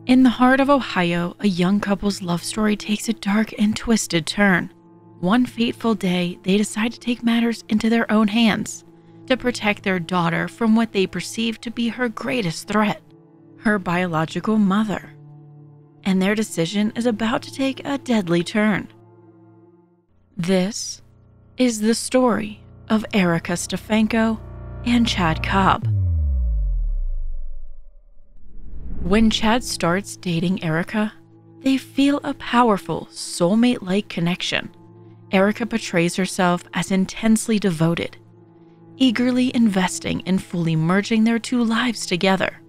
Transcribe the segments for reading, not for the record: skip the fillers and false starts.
In the heart of Ohio, a young couple's love story takes a dark and twisted turn. One fateful day, they decide to take matters into their own hands to protect their daughter from what they perceive to be her greatest threat, her biological mother. And their decision is about to take a deadly turn. This is the story of Erica Stefanko and Chad Cobb. When Chad starts dating Erica, they feel a powerful, soulmate-like connection. Erica portrays herself as intensely devoted, eagerly investing in fully merging their two lives together.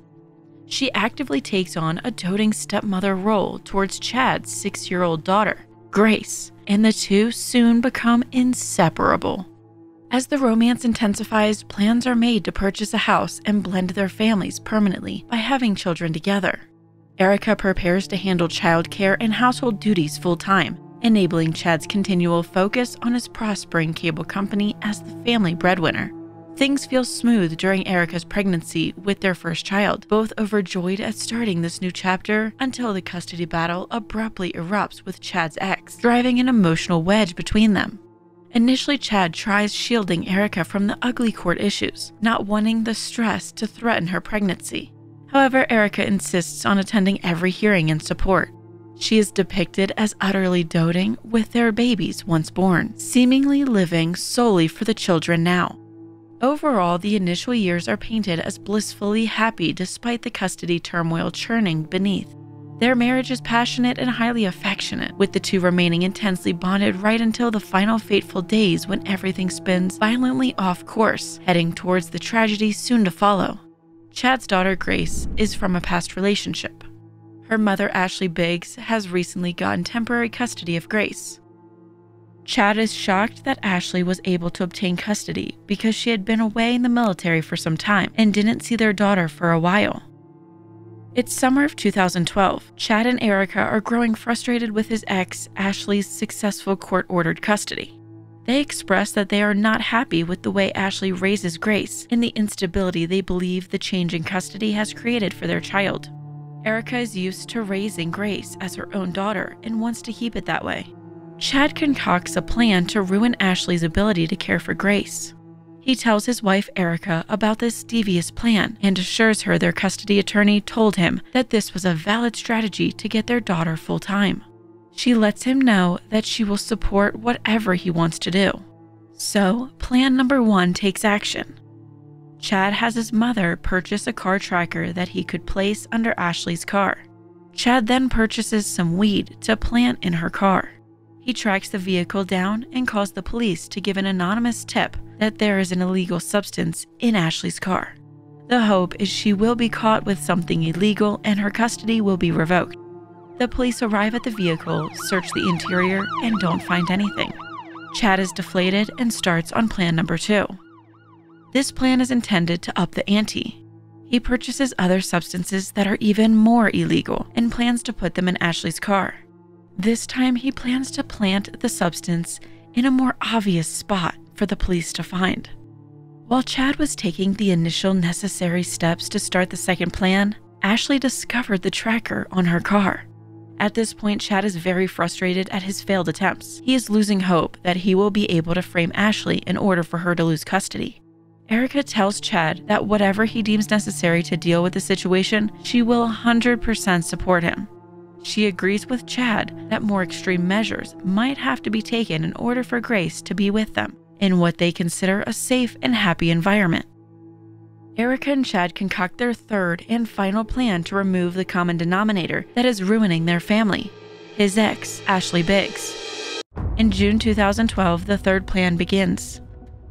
She actively takes on a doting stepmother role towards Chad's 6-year-old daughter, Grace, and the two soon become inseparable. As the romance intensifies, plans are made to purchase a house and blend their families permanently by having children together. Erica prepares to handle childcare and household duties full-time, enabling Chad's continual focus on his prospering cable company as the family breadwinner. Things feel smooth during Erica's pregnancy with their first child, both overjoyed at starting this new chapter until the custody battle abruptly erupts with Chad's ex, driving an emotional wedge between them. Initially, Chad tries shielding Erica from the ugly court issues, not wanting the stress to threaten her pregnancy. However, Erica insists on attending every hearing in support. She is depicted as utterly doting with their babies once born, seemingly living solely for the children now. Overall, the initial years are painted as blissfully happy despite the custody turmoil churning beneath. Their marriage is passionate and highly affectionate, with the two remaining intensely bonded right until the final fateful days when everything spins violently off course, heading towards the tragedy soon to follow. Chad's daughter Grace is from a past relationship. Her mother, Ashley Biggs, has recently gotten temporary custody of Grace. Chad is shocked that Ashley was able to obtain custody because she had been away in the military for some time and didn't see their daughter for a while. It's summer of 2012. Chad and Erica are growing frustrated with his ex, Ashley's successful court-ordered custody. They express that they are not happy with the way Ashley raises Grace and the instability they believe the change in custody has created for their child. Erica is used to raising Grace as her own daughter and wants to keep it that way. Chad concocts a plan to ruin Ashley's ability to care for Grace. He tells his wife Erica about this devious plan and assures her their custody attorney told him that this was a valid strategy to get their daughter full-time. She lets him know that she will support whatever he wants to do. So, plan number 1 takes action. Chad has his mother purchase a car tracker that he could place under Ashley's car. Chad then purchases some weed to plant in her car. He tracks the vehicle down and calls the police to give an anonymous tip that there is an illegal substance in Ashley's car. The hope is she will be caught with something illegal and her custody will be revoked. The police arrive at the vehicle, search the interior, and don't find anything. Chad is deflated and starts on plan number 2. This plan is intended to up the ante. He purchases other substances that are even more illegal and plans to put them in Ashley's car. This time, he plans to plant the substance in a more obvious spot for the police to find. While Chad was taking the initial necessary steps to start the second plan, Ashley discovered the tracker on her car. At this point, Chad is very frustrated at his failed attempts. He is losing hope that he will be able to frame Ashley in order for her to lose custody. Erica tells Chad that whatever he deems necessary to deal with the situation, she will 100% support him. She agrees with Chad that more extreme measures might have to be taken in order for Grace to be with them in what they consider a safe and happy environment. Erica and Chad concoct their third and final plan to remove the common denominator that is ruining their family, his ex, Ashley Biggs. In June 2012, the third plan begins.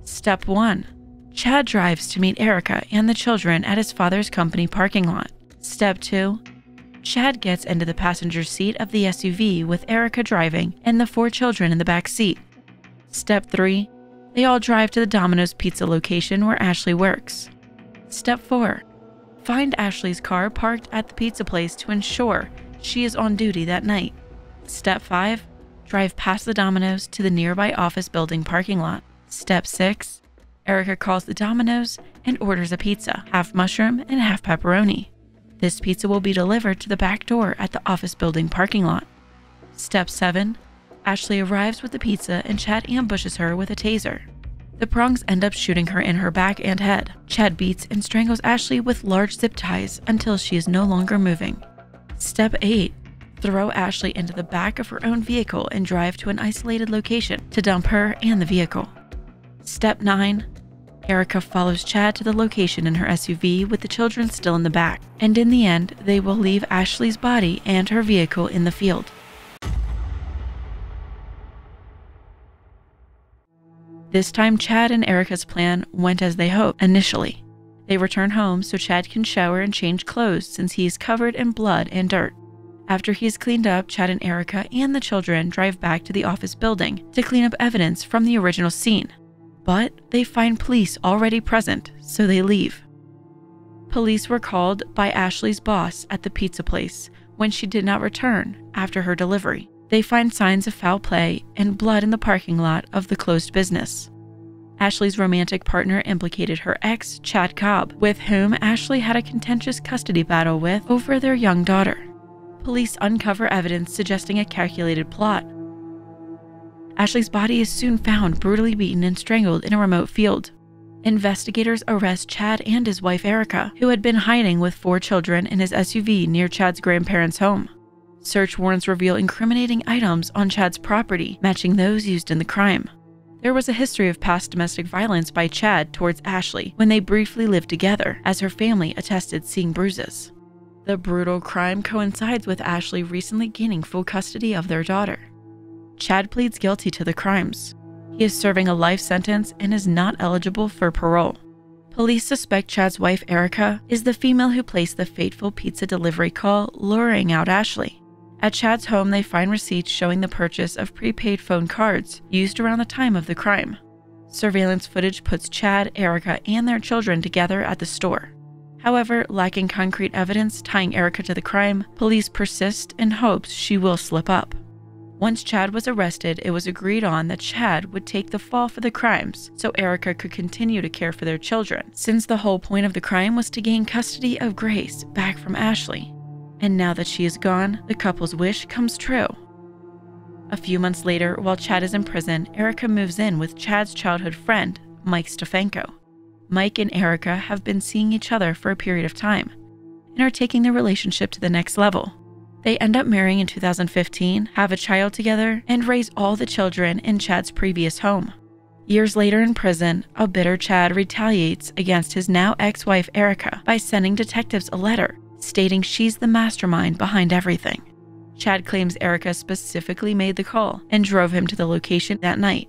Step 1. Chad drives to meet Erica and the children at his father's company parking lot. Step 2. Chad gets into the passenger seat of the SUV with Erica driving and the 4 children in the back seat. Step 3. They all drive to the Domino's Pizza location where Ashley works. Step 4. Find Ashley's car parked at the pizza place to ensure she is on duty that night. Step 5. Drive past the Domino's to the nearby office building parking lot. Step 6. Erica calls the Domino's and orders a pizza, half mushroom and half pepperoni. This pizza will be delivered to the back door at the office building parking lot. Step 7. Ashley arrives with the pizza and Chad ambushes her with a taser. The prongs end up shooting her in her back and head. Chad beats and strangles Ashley with large zip ties until she is no longer moving. Step 8. Throw Ashley into the back of her own vehicle and drive to an isolated location to dump her and the vehicle. Step 9. Erica follows Chad to the location in her SUV with the children still in the back, and in the end, they will leave Ashley's body and her vehicle in the field. This time, Chad and Erica's plan went as they hoped initially. They return home so Chad can shower and change clothes since he is covered in blood and dirt. After he is cleaned up, Chad and Erica and the children drive back to the office building to clean up evidence from the original scene. But they find police already present, so they leave. Police were called by Ashley's boss at the pizza place when she did not return after her delivery. They find signs of foul play and blood in the parking lot of the closed business. Ashley's romantic partner implicated her ex, Chad Cobb, with whom Ashley had a contentious custody battle with over their young daughter. Police uncover evidence suggesting a calculated plot. Ashley's body is soon found brutally beaten and strangled in a remote field. Investigators arrest Chad and his wife Erica, who had been hiding with 4 children in his SUV near Chad's grandparents' home. Search warrants reveal incriminating items on Chad's property, matching those used in the crime. There was a history of past domestic violence by Chad towards Ashley when they briefly lived together, as her family attested seeing bruises. The brutal crime coincides with Ashley recently gaining full custody of their daughter. Chad pleads guilty to the crimes. He is serving a life sentence and is not eligible for parole. Police suspect Chad's wife Erica is the female who placed the fateful pizza delivery call luring out Ashley. At Chad's home, they find receipts showing the purchase of prepaid phone cards used around the time of the crime. Surveillance footage puts Chad, Erica, and their children together at the store. However, lacking concrete evidence tying Erica to the crime, police persist in hopes she will slip up. Once Chad was arrested, it was agreed on that Chad would take the fall for the crimes so Erica could continue to care for their children, since the whole point of the crime was to gain custody of Grace back from Ashley. And now that she is gone, the couple's wish comes true. A few months later, while Chad is in prison, Erica moves in with Chad's childhood friend, Mike Stefanko. Mike and Erica have been seeing each other for a period of time and are taking their relationship to the next level. They end up marrying in 2015, have a child together, and raise all the children in Chad's previous home. Years later in prison, a bitter Chad retaliates against his now ex-wife Erica by sending detectives a letter stating she's the mastermind behind everything. Chad claims Erica specifically made the call and drove him to the location that night.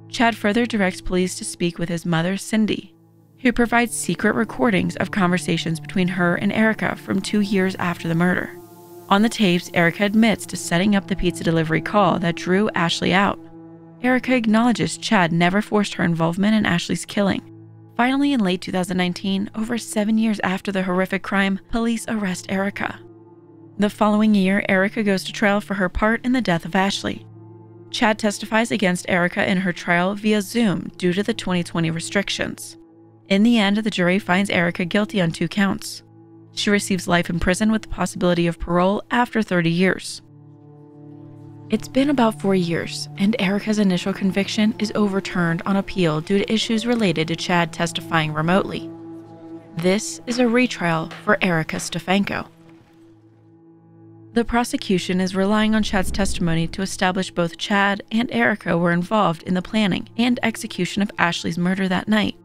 Chad further directs police to speak with his mother, Cindy, who provides secret recordings of conversations between her and Erica from 2 years after the murder. On the tapes, Erica admits to setting up the pizza delivery call that drew Ashley out. Erica acknowledges Chad never forced her involvement in Ashley's killing. Finally, in late 2019, over 7 years after the horrific crime, police arrest Erica. The following year, Erica goes to trial for her part in the death of Ashley. Chad testifies against Erica in her trial via Zoom due to the 2020 restrictions. In the end, the jury finds Erica guilty on 2 counts. She receives life in prison with the possibility of parole after 30 years. It's been about 4 years, and Erica's initial conviction is overturned on appeal due to issues related to Chad testifying remotely. This is a retrial for Erica Stefanko. The prosecution is relying on Chad's testimony to establish both Chad and Erica were involved in the planning and execution of Ashley's murder that night.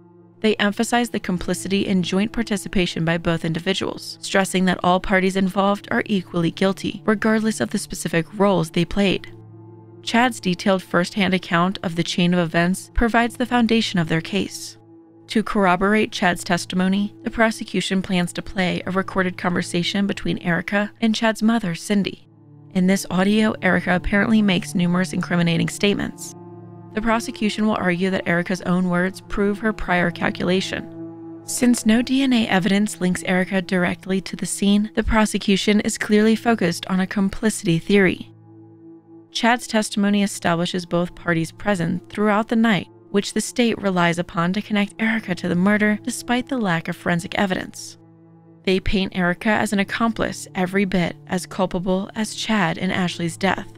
They emphasize the complicity and joint participation by both individuals, stressing that all parties involved are equally guilty, regardless of the specific roles they played. Chad's detailed first-hand account of the chain of events provides the foundation of their case. To corroborate Chad's testimony, the prosecution plans to play a recorded conversation between Erica and Chad's mother, Cindy. In this audio, Erica apparently makes numerous incriminating statements. The prosecution will argue that Erica's own words prove her prior calculation. Since no DNA evidence links Erica directly to the scene, the prosecution is clearly focused on a complicity theory. Chad's testimony establishes both parties present throughout the night, which the state relies upon to connect Erica to the murder despite the lack of forensic evidence. They paint Erica as an accomplice every bit as culpable as Chad in Ashley's death.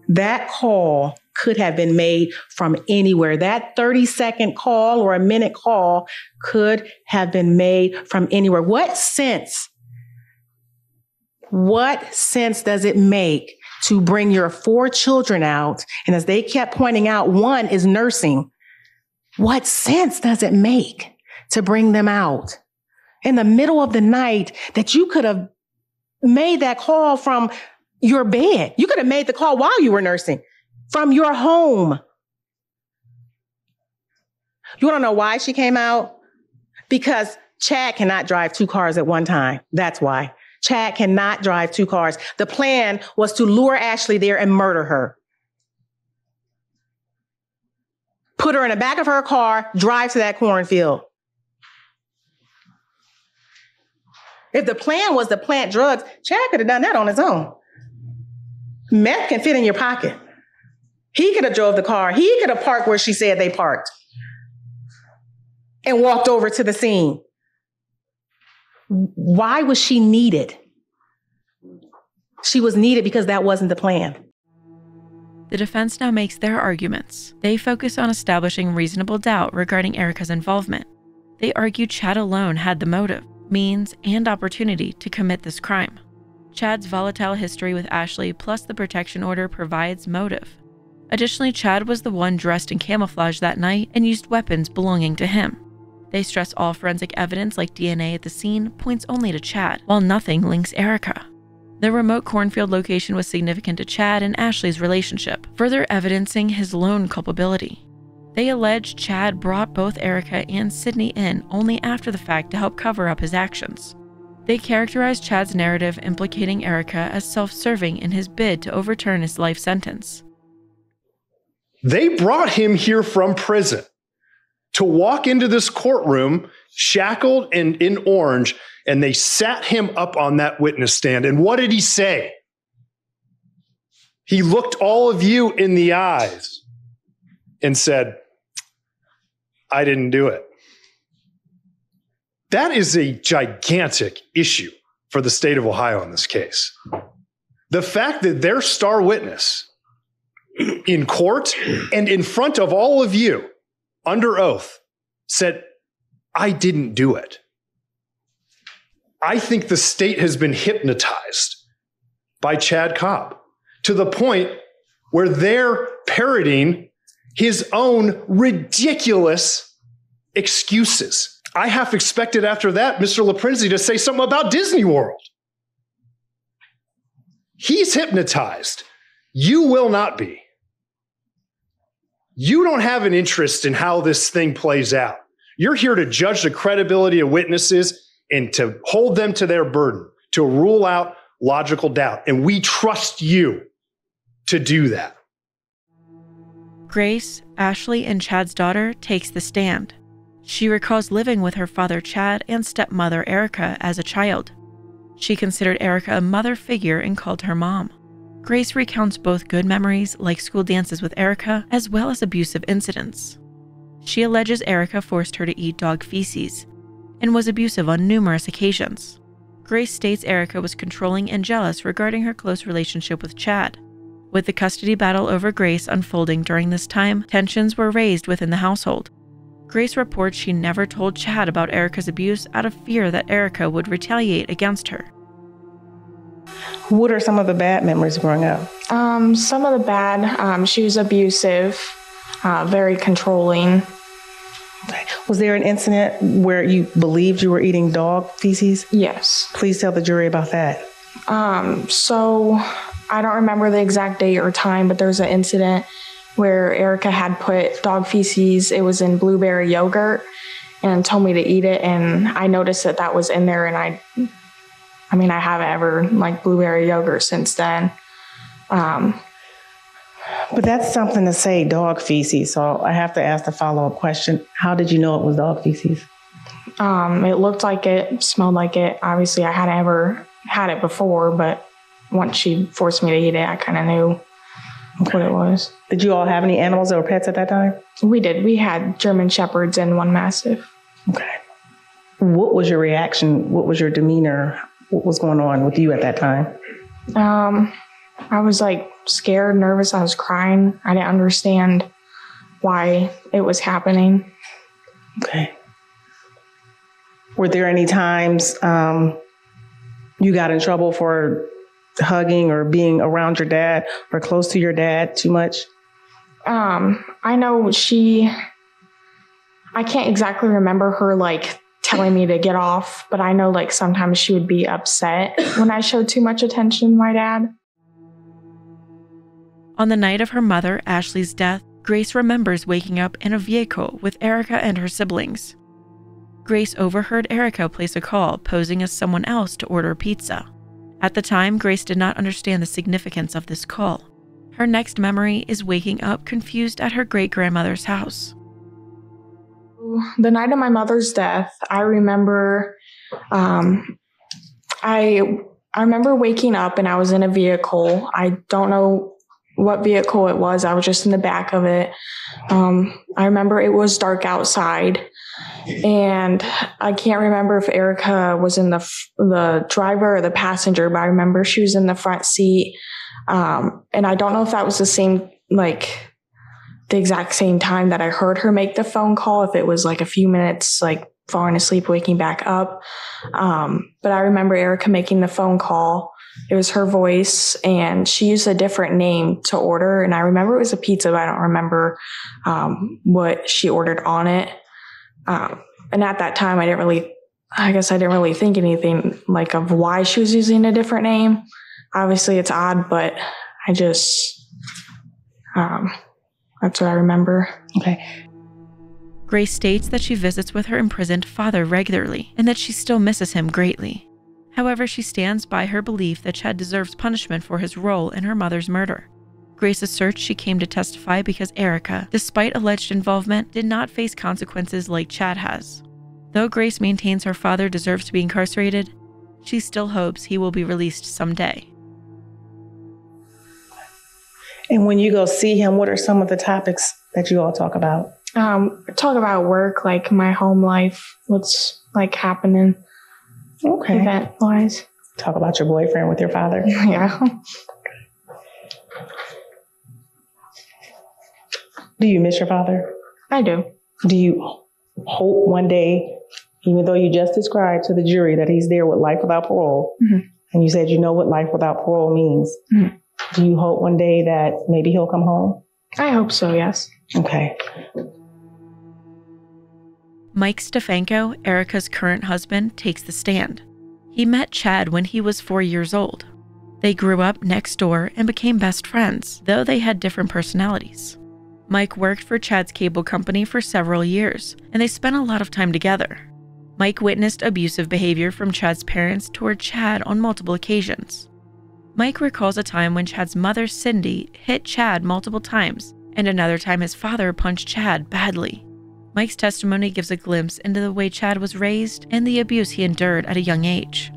That call could have been made from anywhere. That 30-second call or a minute call could have been made from anywhere. What sense does it make to bring your 4 children out? And as they kept pointing out, one is nursing. What sense does it make to bring them out in the middle of the night that you could have made that call from your bed? You could have made the call while you were nursing from your home. You want to know why she came out? Because Chad cannot drive 2 cars at one time. That's why. Chad cannot drive 2 cars. The plan was to lure Ashley there and murder her. Put her in the back of her car, drive to that cornfield. If the plan was to plant drugs, Chad could have done that on his own. Meth can fit in your pocket. He could have drove the car. He could have parked where she said they parked and walked over to the scene. Why was she needed? She was needed because that wasn't the plan. The defense now makes their arguments. They focus on establishing reasonable doubt regarding Erica's involvement. They argue Chad alone had the motive, means, and opportunity to commit this crime. Chad's volatile history with Ashley plus the protection order provides motive. Additionally, Chad was the one dressed in camouflage that night and used weapons belonging to him. They stress all forensic evidence like DNA at the scene points only to Chad, while nothing links Erica. The remote cornfield location was significant to Chad and Ashley's relationship, further evidencing his lone culpability. They allege Chad brought both Erica and Sydney in only after the fact to help cover up his actions. They characterize Chad's narrative implicating Erica as self-serving in his bid to overturn his life sentence. They brought him here from prison to walk into this courtroom shackled and in orange, and they sat him up on that witness stand. And what did he say? He looked all of you in the eyes and said, I didn't do it. That is a gigantic issue for the state of Ohio in this case. The fact that their star witness in court and in front of all of you under oath said, I didn't do it. I think the state has been hypnotized by Chad Cobb to the point where they're parroting his own ridiculous excuses. I half expected after that Mr. LaPrinzi to say something about Disney World. He's hypnotized. You will not be. You don't have an interest in how this thing plays out. You're here to judge the credibility of witnesses and to hold them to their burden, to rule out logical doubt. And we trust you to do that. Grace, Ashley, and Chad's daughter, takes the stand. She recalls living with her father Chad and stepmother Erica as a child. She considered Erica a mother figure and called her mom. Grace recounts both good memories, like school dances with Erica, as well as abusive incidents. She alleges Erica forced her to eat dog feces and was abusive on numerous occasions. Grace states Erica was controlling and jealous regarding her close relationship with Chad. With the custody battle over Grace unfolding during this time, tensions were raised within the household. Grace reports she never told Chad about Erica's abuse out of fear that Erica would retaliate against her. What are some of the bad memories growing up? Some of the bad, she was abusive, very controlling. Was there an incident where you believed you were eating dog feces? Yes. Please tell the jury about that. So I don't remember the exact date or time, but there's an incident where Erica had put dog feces, it was in blueberry yogurt, and told me to eat it. And I noticed that that was in there, and I haven't ever liked blueberry yogurt since then. But that's something to say, dog feces. So I have to ask the follow-up question. How did you know it was dog feces? It looked like it, smelled like it. Obviously, I hadn't ever had it before, but once she forced me to eat it, I kind of knew what it was. Did you all have any animals or pets at that time? We did. We had German Shepherds and one Mastiff. Okay. What was your reaction? What was your demeanor? What was going on with you at that time? I was like scared, nervous. I was crying. I didn't understand why it was happening. Okay. Were there any times you got in trouble for hugging or being around your dad or close to your dad too much? I know I can't exactly remember her like telling me to get off, but I know like sometimes she would be upset when I showed too much attention to my dad. On the night of her mother, Ashley's death, Grace remembers waking up in a vehicle with Erica and her siblings. Grace overheard Erica place a call posing as someone else to order pizza. At the time, Grace did not understand the significance of this call. Her next memory is waking up confused at her great-grandmother's house. The night of my mother's death, I remember I remember waking up and I was in a vehicle. I don't know what vehicle it was. I was just in the back of it. I remember it was dark outside, and I can't remember if Erica was in the driver or the passenger, but I remember she was in the front seat. And I don't know if that was the exact same time that I heard her make the phone call, if it was like a few minutes, like falling asleep, waking back up. But I remember Erica making the phone call. It was her voice, and she used a different name to order. And I remember it was a pizza, but I don't remember what she ordered on it. And at that time, I didn't really think anything like of why she was using a different name. Obviously, it's odd, but I just, that's what I remember. Okay. Grace states that she visits with her imprisoned father regularly and that she still misses him greatly. However, she stands by her belief that Chad deserves punishment for his role in her mother's murder. Grace asserts she came to testify because Erica, despite alleged involvement, did not face consequences like Chad has. Though Grace maintains her father deserves to be incarcerated, she still hopes he will be released someday. And when you go see him, what are some of the topics that you all talk about? Talk about work, like my home life, what's like happening. Okay. Event-wise. Talk about your boyfriend with your father. Yeah. Do you miss your father? I do. Do you hope one day, even though you just described to the jury that he's there with life without parole, and you said you know what life without parole means, do you hope one day that maybe he'll come home? I hope so, yes. Okay. Mike Stefanko, Erica's current husband, takes the stand. He met Chad when he was 4 years old. They grew up next door and became best friends, though they had different personalities. Mike worked for Chad's cable company for several years, and they spent a lot of time together. Mike witnessed abusive behavior from Chad's parents toward Chad on multiple occasions. Mike recalls a time when Chad's mother, Cindy, hit Chad multiple times, and another time his father punched Chad badly. Mike's testimony gives a glimpse into the way Chad was raised and the abuse he endured at a young age.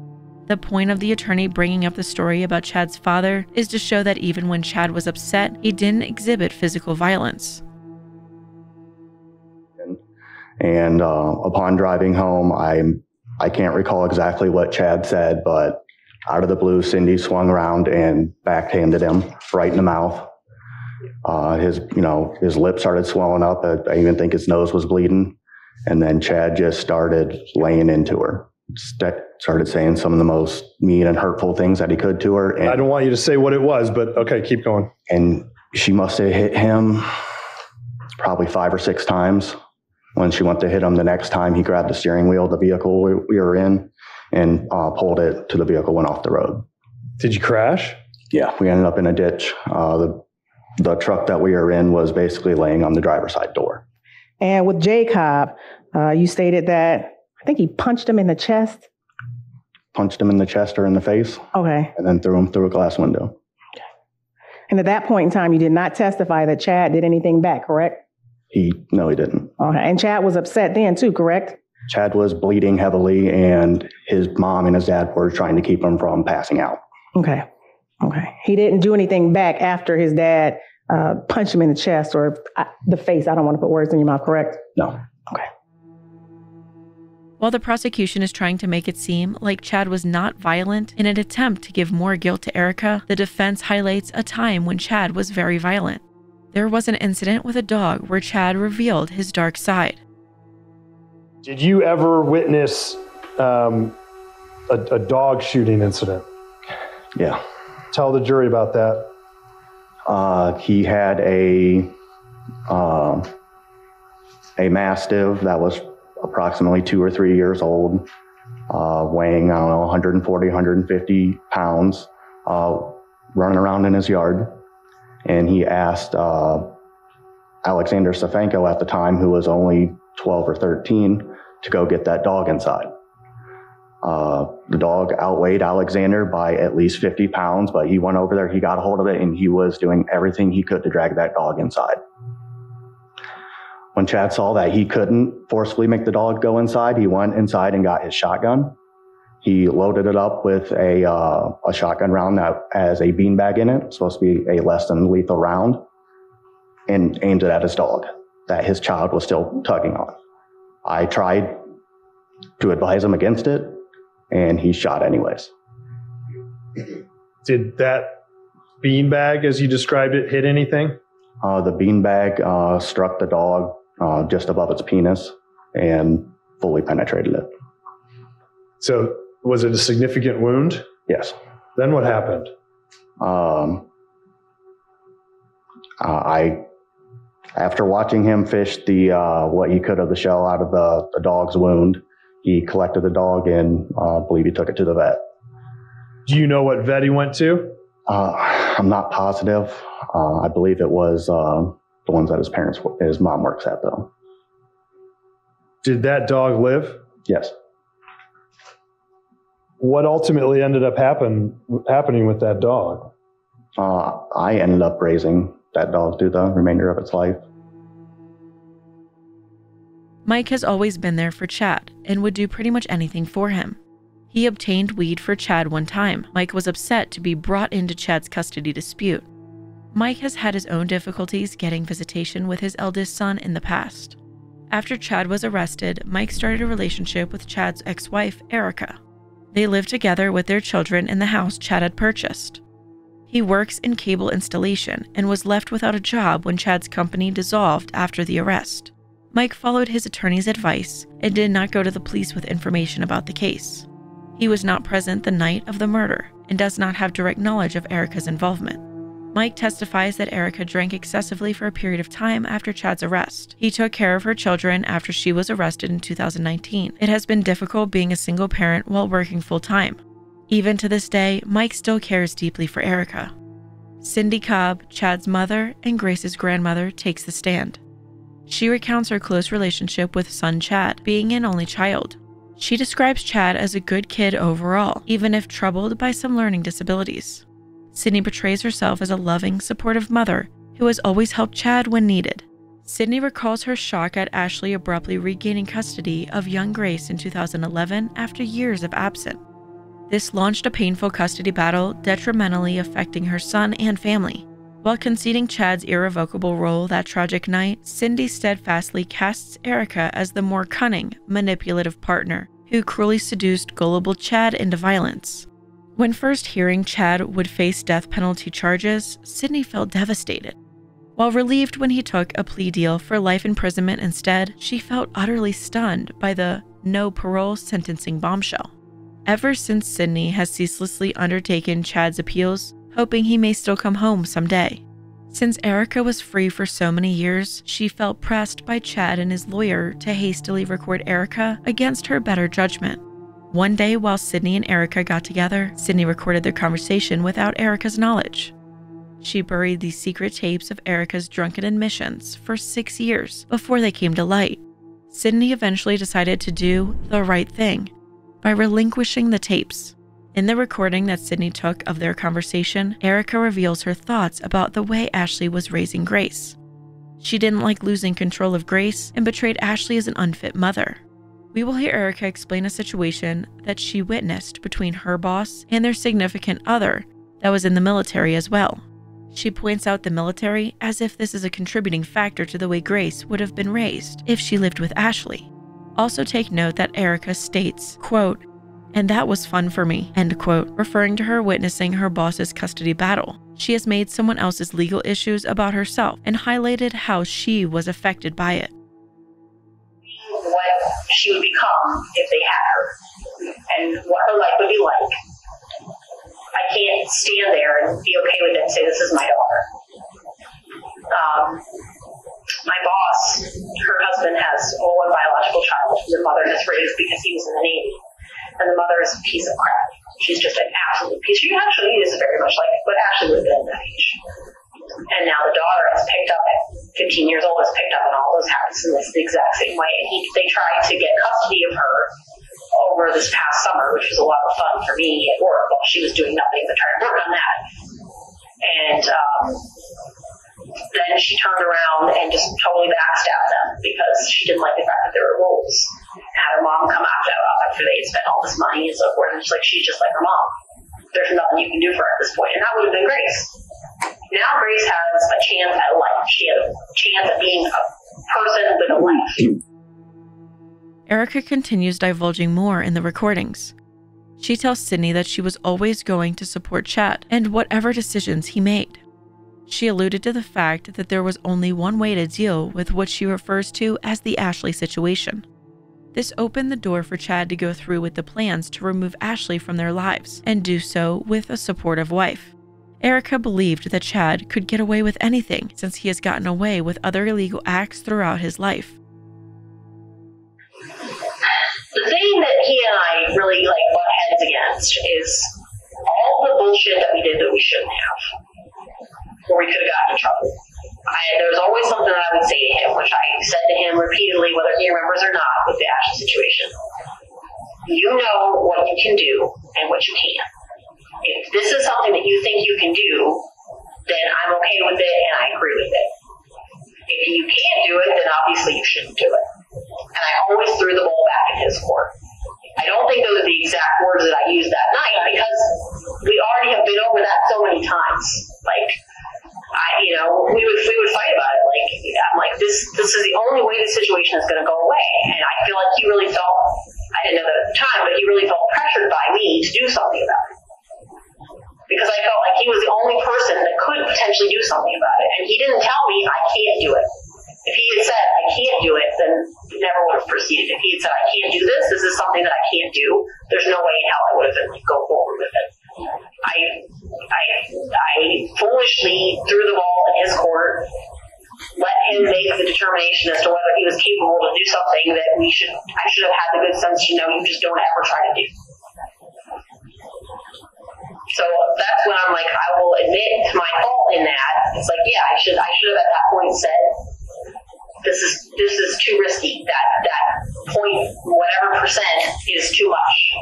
The point of the attorney bringing up the story about Chad's father is to show that even when Chad was upset, he didn't exhibit physical violence. And upon driving home, I can't recall exactly what Chad said, but out of the blue, Cindy swung around and backhanded him right in the mouth. His lip started swelling up. I even think his nose was bleeding. And then Chad just started laying into her. Started saying some of the most mean and hurtful things that he could to her. And I don't want you to say what it was, but okay, keep going. And she must have hit him probably 5 or 6 times. When she went to hit him the next time, he grabbed the steering wheel of the vehicle we were in and pulled it till the vehicle went off the road. Did you crash? Yeah, we ended up in a ditch. The truck that we were in was basically laying on the driver's side door. And with Chad Cobb, you stated that I think he punched him in the chest. Punched him in the chest or in the face. Okay. And then threw him through a glass window. Okay. And at that point in time, you did not testify that Chad did anything back, correct? No, he didn't. Okay. And Chad was upset then too, correct? Chad was bleeding heavily, and his mom and his dad were trying to keep him from passing out. Okay. Okay. He didn't do anything back after his dad punched him in the chest or the face. I don't want to put words in your mouth, correct? No. Okay. While the prosecution is trying to make it seem like Chad was not violent in an attempt to give more guilt to Erica, the defense highlights a time when Chad was very violent. There was an incident with a dog where Chad revealed his dark side. Did you ever witness a dog shooting incident? Yeah. Tell the jury about that. He had a Mastiff that was approximately 2 or 3 years old, weighing, 140, 150 pounds, running around in his yard. And he asked Alexander Stefanko at the time, who was only 12 or 13, to go get that dog inside. The dog outweighed Alexander by at least 50 pounds, but he went over there, he got a hold of it, and he was doing everything he could to drag that dog inside. When Chad saw that he couldn't forcefully make the dog go inside, he went inside and got his shotgun. He loaded it up with a shotgun round that has a beanbag in it, supposed to be a less than lethal round, and aimed it at his dog that his child was still tugging on. I tried to advise him against it, and he shot anyways. Did that beanbag, as you described it, hit anything? The beanbag struck the dog just above its penis and fully penetrated it. So was it a significant wound? Yes. Then what happened? After watching him fish the what he could of the shell out of the dog's wound, he collected the dog and I believe he took it to the vet. Do you know what vet he went to? I'm not positive. I believe it was the ones that his mom works at, though. Did that dog live? Yes. What ultimately ended up happening with that dog? I ended up raising that dog through the remainder of its life. Mike has always been there for Chad and would do pretty much anything for him. He obtained weed for Chad one time. Mike was upset to be brought into Chad's custody dispute. Mike has had his own difficulties getting visitation with his eldest son in the past. After Chad was arrested, Mike started a relationship with Chad's ex-wife, Erica. They lived together with their children in the house Chad had purchased. He works in cable installation and was left without a job when Chad's company dissolved after the arrest. Mike followed his attorney's advice and did not go to the police with information about the case. He was not present the night of the murder and does not have direct knowledge of Erica's involvement. Mike testifies that Erica drank excessively for a period of time after Chad's arrest. He took care of her children after she was arrested in 2019. It has been difficult being a single parent while working full-time. Even to this day, Mike still cares deeply for Erica. Cindy Cobb, Chad's mother and Grace's grandmother, takes the stand. She recounts her close relationship with son Chad, being an only child. She describes Chad as a good kid overall, even if troubled by some learning disabilities. Sydney portrays herself as a loving, supportive mother who has always helped Chad when needed. Sydney recalls her shock at Ashley abruptly regaining custody of young Grace in 2011 after years of absence. This launched a painful custody battle, detrimentally affecting her son and family. While conceding Chad's irrevocable role that tragic night, Cindy steadfastly casts Erica as the more cunning, manipulative partner who cruelly seduced gullible Chad into violence. When first hearing Chad would face death penalty charges, Sydney felt devastated. While relieved when he took a plea deal for life imprisonment instead, she felt utterly stunned by the no parole sentencing bombshell. Ever since, Sydney has ceaselessly undertaken Chad's appeals, hoping he may still come home someday. Since Erica was free for so many years, she felt pressed by Chad and his lawyer to hastily record Erica against her better judgment. One day while Sydney and Erica got together, Sydney recorded their conversation without Erica's knowledge. She buried these secret tapes of Erica's drunken admissions for 6 years before they came to light. Sydney eventually decided to do the right thing by relinquishing the tapes. In the recording that Sydney took of their conversation, Erica reveals her thoughts about the way Ashley was raising Grace. She didn't like losing control of Grace and betrayed Ashley as an unfit mother. We will hear Erica explain a situation that she witnessed between her boss and their significant other that was in the military as well. She points out the military as if this is a contributing factor to the way Grace would have been raised if she lived with Ashley. Also take note that Erica states, quote, "And that was fun for me," end quote, referring to her witnessing her boss's custody battle. She has made someone else's legal issues about herself and highlighted how she was affected by it. What she would become if they had her, and what her life would be like. I can't stand there and be okay with it and say, this is my daughter. My boss, her husband has one biological child the mother has raised because he was in the Navy. And the mother is a piece of crap. She's just an absolute piece. She actually is very much like what Ashley would have been at that age. And now the daughter has picked up at 15 years old, has picked up on all those habits in this the exact same way. And they tried to get custody of her over this past summer, which was a lot of fun for me at work while she was doing nothing but trying to work on that. And then she turned around and just totally backstabbed them because she didn't like the fact that there were rules. Had her mom come after they had spent all this money and so forth. And she's just like her mom. There's nothing you can do for her at this point. And that would have been Grace. Now Grace has a chance at life. She has a chance at being a person with a life. Erica continues divulging more in the recordings. She tells Sydney that she was always going to support Chad and whatever decisions he made. She alluded to the fact that there was only one way to deal with what she refers to as the Ashley situation. This opened the door for Chad to go through with the plans to remove Ashley from their lives and do so with a supportive wife. Erica believed that Chad could get away with anything since he has gotten away with other illegal acts throughout his life. The thing that he and I really butt heads against is all the bullshit that we did that we shouldn't have, where we could have gotten in trouble. There was always something that I would say to him, which I said to him repeatedly, whether he remembers or not, with the Ashley situation. You know what you can do and what you can't. If this is something that you think you can do, then I'm okay with it and I agree with it. If you can't do it, then obviously you shouldn't do it. And I always threw the ball back in his court. I don't think those are the exact words that I used that night because we already have been over that so many times. We would fight about it. I'm like, this is the only way the situation is going to go away. And I feel like he really felt, I didn't know that at the time, but he really felt pressured by me to do something about it. Because I felt like he was the only person that could potentially do something about it. And he didn't tell me I can't do it. If he had said I can't do it, then he never would have proceeded. If he had said I can't do this is something that I can't do, there's no way in hell I would have been go forward with it. I foolishly threw the ball in his court, let him make the determination as to whether he was capable to do something that I should have had the good sense to know you just don't ever try to do. So that's when I'm like, I will admit my fault in that. It's like, yeah, I should have at that point said, this is too risky. That point, whatever percent, is too much.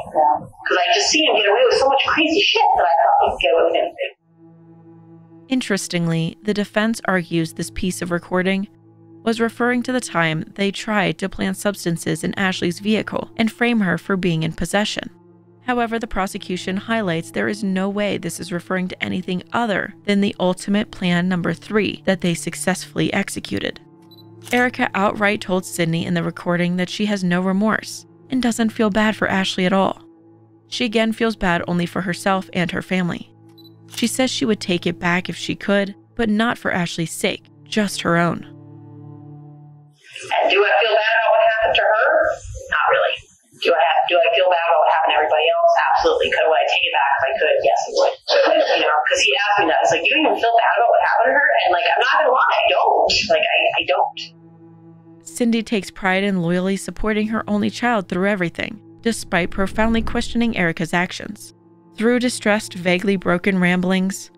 Because I just see him get away with so much crazy shit that I thought he could get away with anything. Interestingly, the defense argues this piece of recording was referring to the time they tried to plant substances in Ashley's vehicle and frame her for being in possession. However, the prosecution highlights there is no way this is referring to anything other than the ultimate plan number 3 that they successfully executed. Erica outright told Sydney in the recording that she has no remorse and doesn't feel bad for Ashley at all. She again feels bad only for herself and her family. She says she would take it back if she could, but not for Ashley's sake, just her own. And do I feel bad about what happened to her? Not really. Do I feel bad about what happened to everybody else? Absolutely. Would I take it back if I could? Yes, I would. Because he asked me that. It's like, you don't even feel bad about what happened to her? And I'm not going to lie, I don't. I don't. Cindy takes pride in loyally supporting her only child through everything, despite profoundly questioning Erica's actions. Through distressed, vaguely broken ramblings,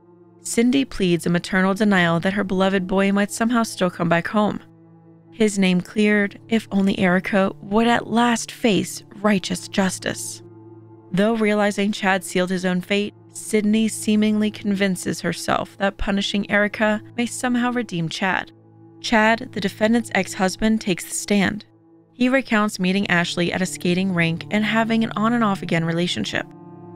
Cindy pleads a maternal denial that her beloved boy might somehow still come back home. His name cleared, if only Erica would at last face righteous justice. Though realizing Chad sealed his own fate, Sydney seemingly convinces herself that punishing Erica may somehow redeem Chad. Chad, the defendant's ex-husband, takes the stand. He recounts meeting Ashley at a skating rink and having an on and off again relationship.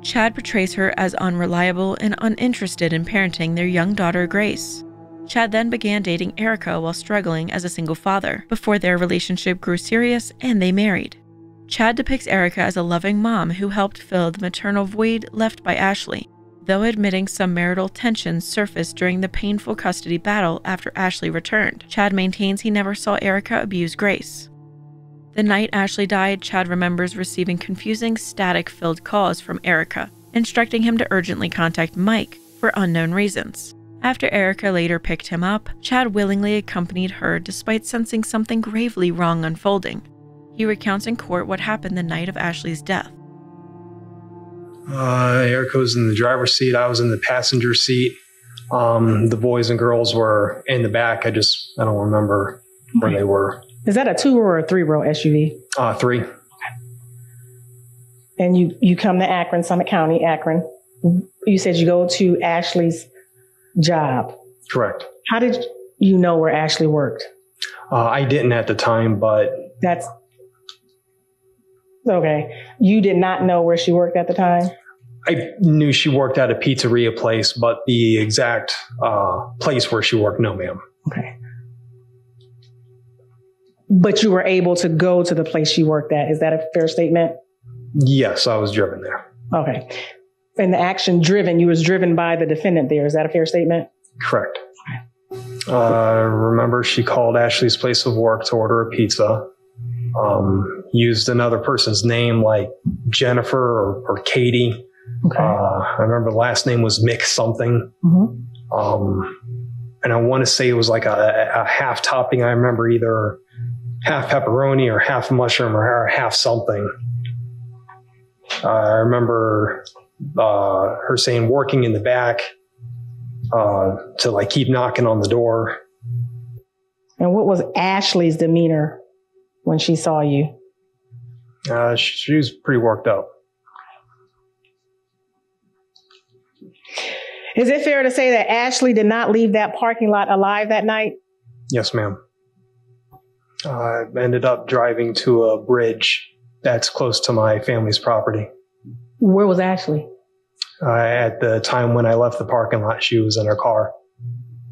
Chad portrays her as unreliable and uninterested in parenting their young daughter, Grace. Chad then began dating Erica while struggling as a single father, before their relationship grew serious and they married. Chad depicts Erica as a loving mom who helped fill the maternal void left by Ashley, though admitting some marital tensions surfaced during the painful custody battle after Ashley returned. Chad maintains he never saw Erica abuse Grace. The night Ashley died, Chad remembers receiving confusing, static-filled calls from Erica, instructing him to urgently contact Mike for unknown reasons. After Erica later picked him up, Chad willingly accompanied her despite sensing something gravely wrong unfolding. He recounts in court what happened the night of Ashley's death. Erica was in the driver's seat. I was in the passenger seat. The boys and girls were in the back. I don't remember where they were. Is that a 2 or a 3-row SUV? 3. And you come to Akron, Summit County, Akron. You said you go to Ashley's job. Correct. How did you know where Ashley worked? I didn't at the time, but... That's... Okay. You did not know where she worked at the time? I knew she worked at a pizzeria place, but the exact place where she worked, no, ma'am. Okay. But you were able to go to the place she worked at. Is that a fair statement? Yes, I was driven there. Okay. And the action driven, you was driven by the defendant there. Is that a fair statement? Correct. Remember, she called Ashley's place of work to order a pizza. Used another person's name like Jennifer or Katie. Okay. I remember the last name was Mick something. Mm-hmm. And I want to say it was like a half topping. I remember either half pepperoni or half mushroom or half something. I remember her saying working in the back to like keep knocking on the door. And what was Ashley's demeanor when she saw you? She was pretty worked up. Is it fair to say that Ashley did not leave that parking lot alive that night? Yes, ma'am. I ended up driving to a bridge that's close to my family's property. Where was Ashley? At the time when I left the parking lot, she was in her car.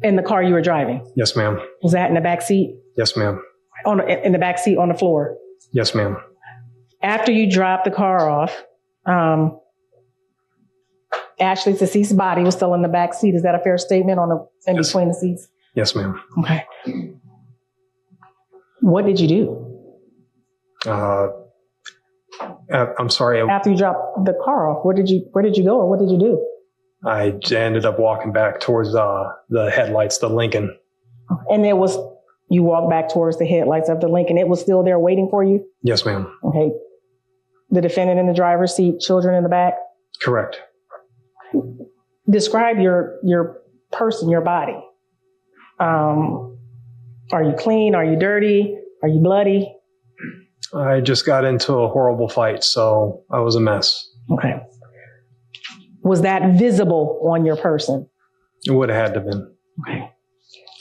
In the car you were driving? Yes, ma'am. Was that in the back seat? Yes, ma'am. In the back seat on the floor? Yes, ma'am. After you dropped the car off, Ashley's deceased body was still in the back seat. Is that a fair statement in between the seats? Yes, ma'am. Okay. What did you do? I'm sorry. After you dropped the car off, where did you go or what did you do? I ended up walking back towards the headlights, the Lincoln. And you walked back towards the headlights of the Lincoln. It was still there waiting for you? Yes, ma'am. Okay. The defendant in the driver's seat, children in the back? Correct. Describe your person, your body. Are you clean? Are you dirty? Are you bloody? I just got into a horrible fight, so I was a mess. Okay. Was that visible on your person? It would have had to have been. Okay.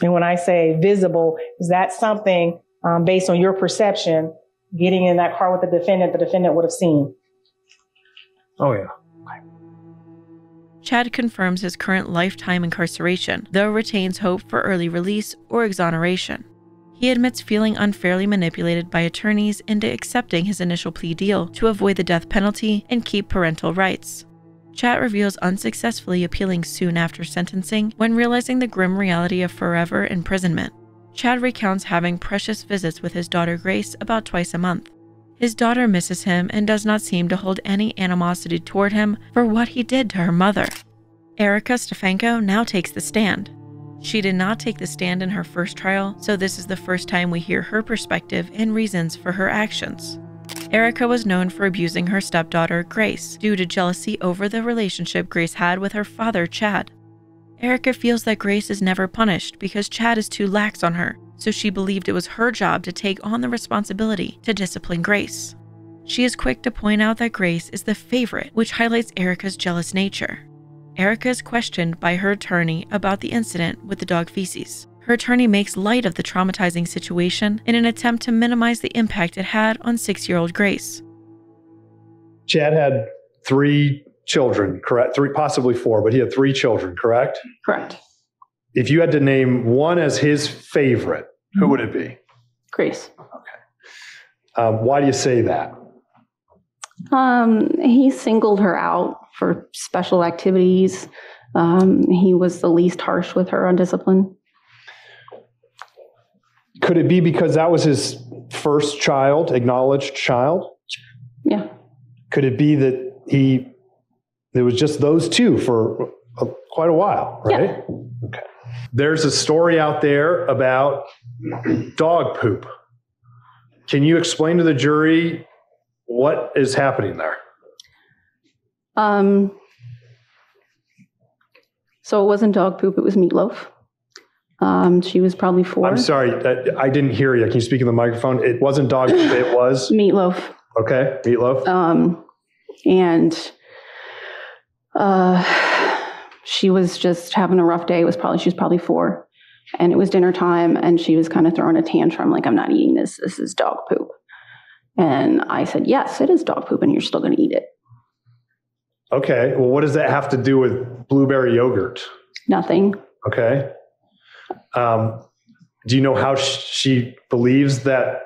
And when I say visible, is that something based on your perception, getting in that car with the defendant would have seen? Oh, yeah. Chad confirms his current lifetime incarceration, though retains hope for early release or exoneration. He admits feeling unfairly manipulated by attorneys into accepting his initial plea deal to avoid the death penalty and keep parental rights. Chad reveals unsuccessfully appealing soon after sentencing when realizing the grim reality of forever imprisonment. Chad recounts having precious visits with his daughter Grace about twice a month. His daughter misses him and does not seem to hold any animosity toward him for what he did to her mother. Erica Stefanko now takes the stand. She did not take the stand in her first trial, so this is the first time we hear her perspective and reasons for her actions. Erica was known for abusing her stepdaughter, Grace, due to jealousy over the relationship Grace had with her father, Chad. Erica feels that Grace is never punished because Chad is too lax on her, so she believed it was her job to take on the responsibility to discipline Grace. She is quick to point out that Grace is the favorite, which highlights Erica's jealous nature. Erica is questioned by her attorney about the incident with the dog feces. Her attorney makes light of the traumatizing situation in an attempt to minimize the impact it had on 6-year-old Grace. Chad had 3 children, correct? 3, possibly 4, but he had 3 children, correct? Correct. if you had to name one as his favorite, who would it be? Grace. Why do you say that? He singled her out for special activities. He was the least harsh with her on discipline. Could it be because that was his first child, acknowledged child? Yeah. Could it be that there was just those two for quite a while, right? Yeah. Okay. There's a story out there about dog poop. Can you explain to the jury what is happening there? So it wasn't dog poop, it was meatloaf. She was probably 4. I'm sorry, I didn't hear you. Can you speak in the microphone? It wasn't dog poop, it was? Meatloaf. Okay, meatloaf. And she was just having a rough day. She was probably 4. And it was dinner time, and she was kind of throwing a tantrum, like, I'm not eating this. This is dog poop. And I said, yes, it is dog poop, and you're still going to eat it. Okay. Well, what does that have to do with blueberry yogurt? Nothing. Okay. Do you know how she believes that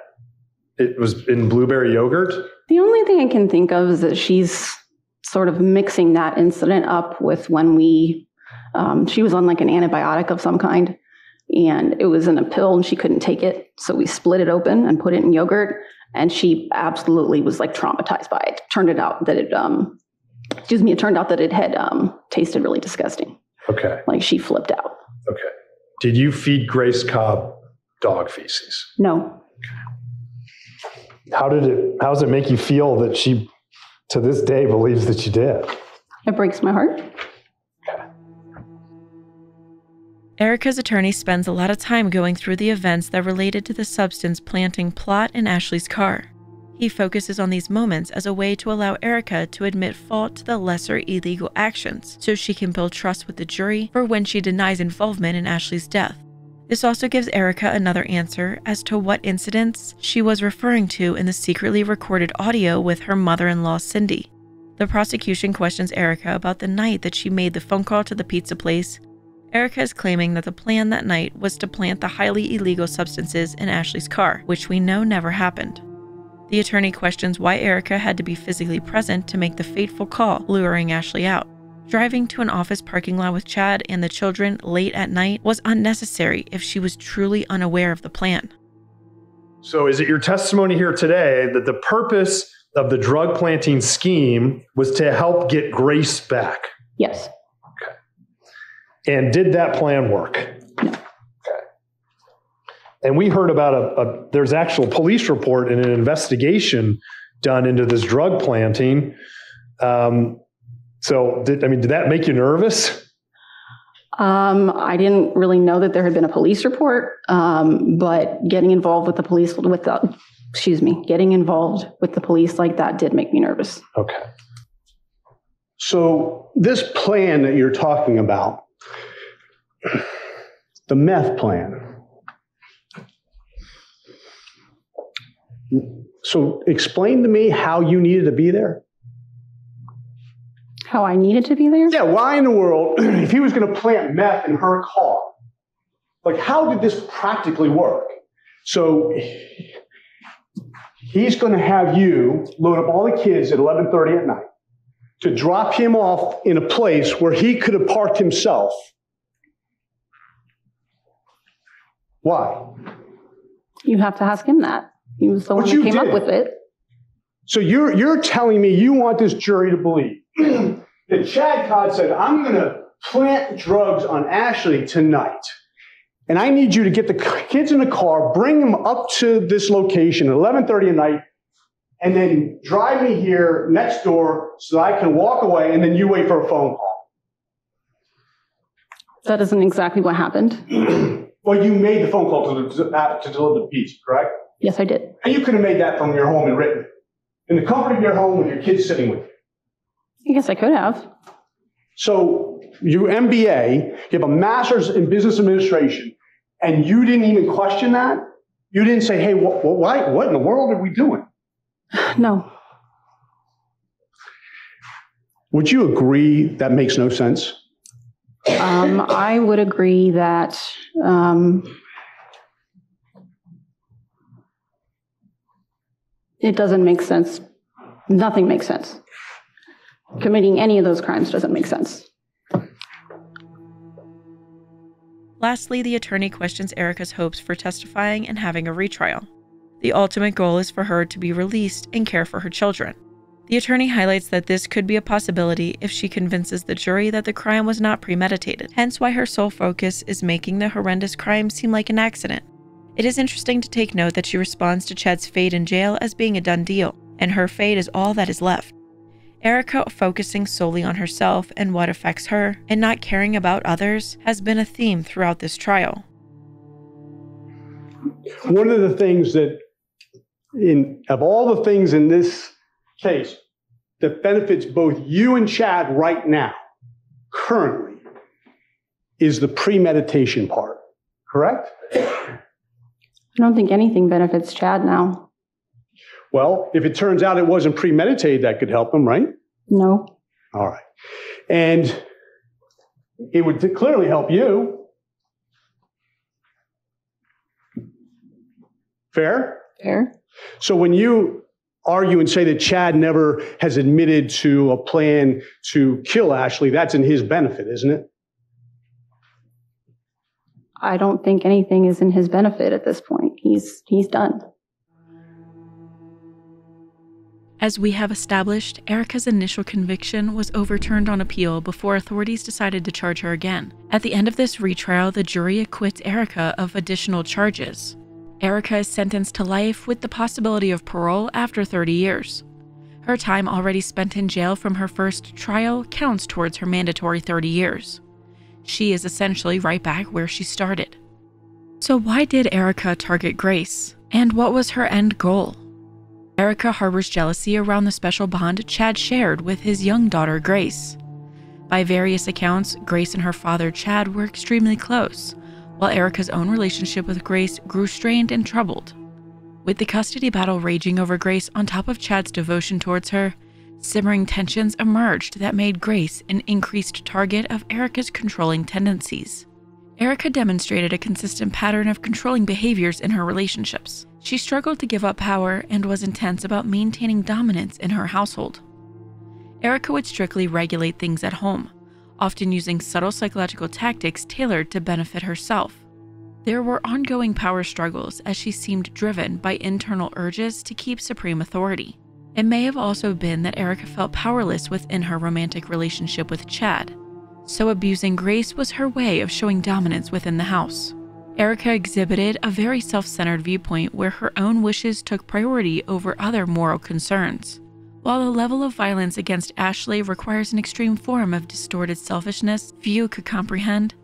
it was in blueberry yogurt? The only thing I can think of is that she's sort of mixing that incident up with when she was on like an antibiotic of some kind, and it was in a pill and she couldn't take it. So we split it open and put it in yogurt, and she absolutely was like traumatized by it. It turned out that it had tasted really disgusting. Okay. Like she flipped out. Okay. Did you feed Grace Cobb dog feces? No. How does it make you feel that she, to this day, believes that you did? It breaks my heart. Okay. Erica's attorney spends a lot of time going through the events that related to the substance planting plot in Ashley's car. He focuses on these moments as a way to allow Erica to admit fault to the lesser illegal actions, so she can build trust with the jury for when she denies involvement in Ashley's death. This also gives Erica another answer as to what incidents she was referring to in the secretly recorded audio with her mother-in-law, Cindy. The prosecution questions Erica about the night that she made the phone call to the pizza place. Erica is claiming that the plan that night was to plant the highly illegal substances in Ashley's car, which we know never happened. The attorney questions why Erica had to be physically present to make the fateful call, luring Ashley out. Driving to an office parking lot with Chad and the children late at night was unnecessary if she was truly unaware of the plan. So is it your testimony here today that the purpose of the drug planting scheme was to help get Grace back? Yes. Okay. And did that plan work? No. Okay. And we heard about there's actual police report and an investigation done into this drug planting. So did that make you nervous? I didn't really know that there had been a police report, but getting involved with the police like that did make me nervous. Okay. So this plan that you're talking about, the meth plan. So explain to me how you needed to be there. How I needed to be there? Yeah, why in the world, if he was going to plant meth in her car, like how did this practically work? So he's going to have you load up all the kids at 11:30 at night to drop him off in a place where he could have parked himself. Why? You have to ask him that. He was the one who came up with it. So you're telling me you want this jury to believe that Chad Cobb said, I'm going to plant drugs on Ashley tonight, and I need you to get the kids in the car, bring them up to this location at 11:30 at night, and then drive me here next door so that I can walk away, and then you wait for a phone call. That isn't exactly what happened. Well, you made the phone call to deliver the pizza, correct? Yes, I did. And you could have made that from your home and written in the comfort of your home with your kids sitting with you. I guess I could have. So your MBA, you have a master's in business administration, and you didn't even question that? You didn't say, hey, what in the world are we doing? No. Would you agree that makes no sense? I would agree that it doesn't make sense. Nothing makes sense. Committing any of those crimes doesn't make sense. Lastly, the attorney questions Erica's hopes for testifying and having a retrial. The ultimate goal is for her to be released and care for her children. The attorney highlights that this could be a possibility if she convinces the jury that the crime was not premeditated, hence why her sole focus is making the horrendous crime seem like an accident. It is interesting to take note that she responds to Chad's fate in jail as being a done deal, and her fate is all that is left. Erica focusing solely on herself and what affects her, and not caring about others, has been a theme throughout this trial. One of the things that, of all the things in this case, that benefits both you and Chad right now, currently, is the premeditation part, correct? I don't think anything benefits Chad now. Well, if it turns out it wasn't premeditated, that could help him, right? No. All right. And it would clearly help you. Fair? Fair. So when you argue and say that Chad never has admitted to a plan to kill Ashley, that's in his benefit, isn't it? I don't think anything is in his benefit at this point. He's done. As we have established, Erica's initial conviction was overturned on appeal before authorities decided to charge her again. At the end of this retrial, the jury acquits Erica of additional charges. Erica is sentenced to life with the possibility of parole after 30 years. Her time already spent in jail from her first trial counts towards her mandatory 30 years. She is essentially right back where she started. So why did Erica target Grace? And what was her end goal? Erica harbors jealousy around the special bond Chad shared with his young daughter, Grace. By various accounts, Grace and her father, Chad, were extremely close, while Erica's own relationship with Grace grew strained and troubled. With the custody battle raging over Grace on top of Chad's devotion towards her, simmering tensions emerged that made Grace an increased target of Erica's controlling tendencies. Erica demonstrated a consistent pattern of controlling behaviors in her relationships. She struggled to give up power and was intense about maintaining dominance in her household. Erica would strictly regulate things at home, often using subtle psychological tactics tailored to benefit herself. There were ongoing power struggles as she seemed driven by internal urges to keep supreme authority. It may have also been that Erica felt powerless within her romantic relationship with Chad, so abusing Grace was her way of showing dominance within the house. Erica exhibited a very self-centered viewpoint where her own wishes took priority over other moral concerns. While the level of violence against Ashley requires an extreme form of distorted selfishness few could comprehend,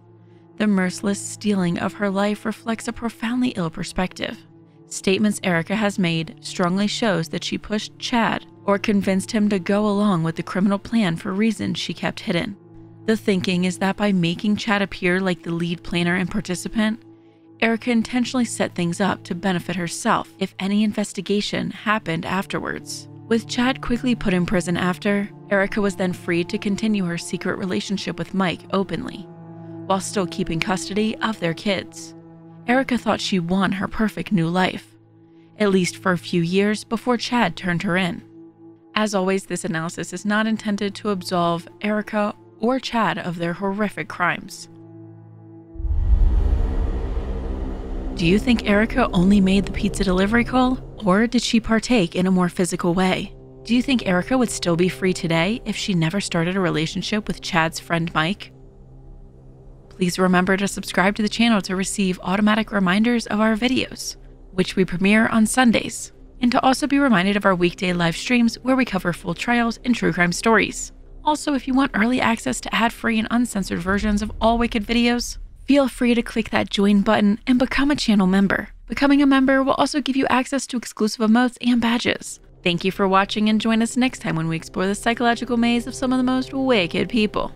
the merciless stealing of her life reflects a profoundly ill perspective. Statements Erica has made strongly shows that she pushed Chad or convinced him to go along with the criminal plan for reasons she kept hidden. The thinking is that by making Chad appear like the lead planner and participant, Erica intentionally set things up to benefit herself if any investigation happened afterwards. With Chad quickly put in prison after, Erica was then free to continue her secret relationship with Mike openly, while still keeping custody of their kids. Erica thought she won her perfect new life, at least for a few years before Chad turned her in. As always, this analysis is not intended to absolve Erica or Chad of their horrific crimes. Do you think Erica only made the pizza delivery call, or did she partake in a more physical way? Do you think Erica would still be free today if she never started a relationship with Chad's friend Mike? Please remember to subscribe to the channel to receive automatic reminders of our videos, which we premiere on Sundays, and to also be reminded of our weekday live streams where we cover full trials and true crime stories. Also, if you want early access to ad-free and uncensored versions of all Wicked videos, feel free to click that join button and become a channel member. Becoming a member will also give you access to exclusive emotes and badges. Thank you for watching, and join us next time when we explore the psychological maze of some of the most wicked people.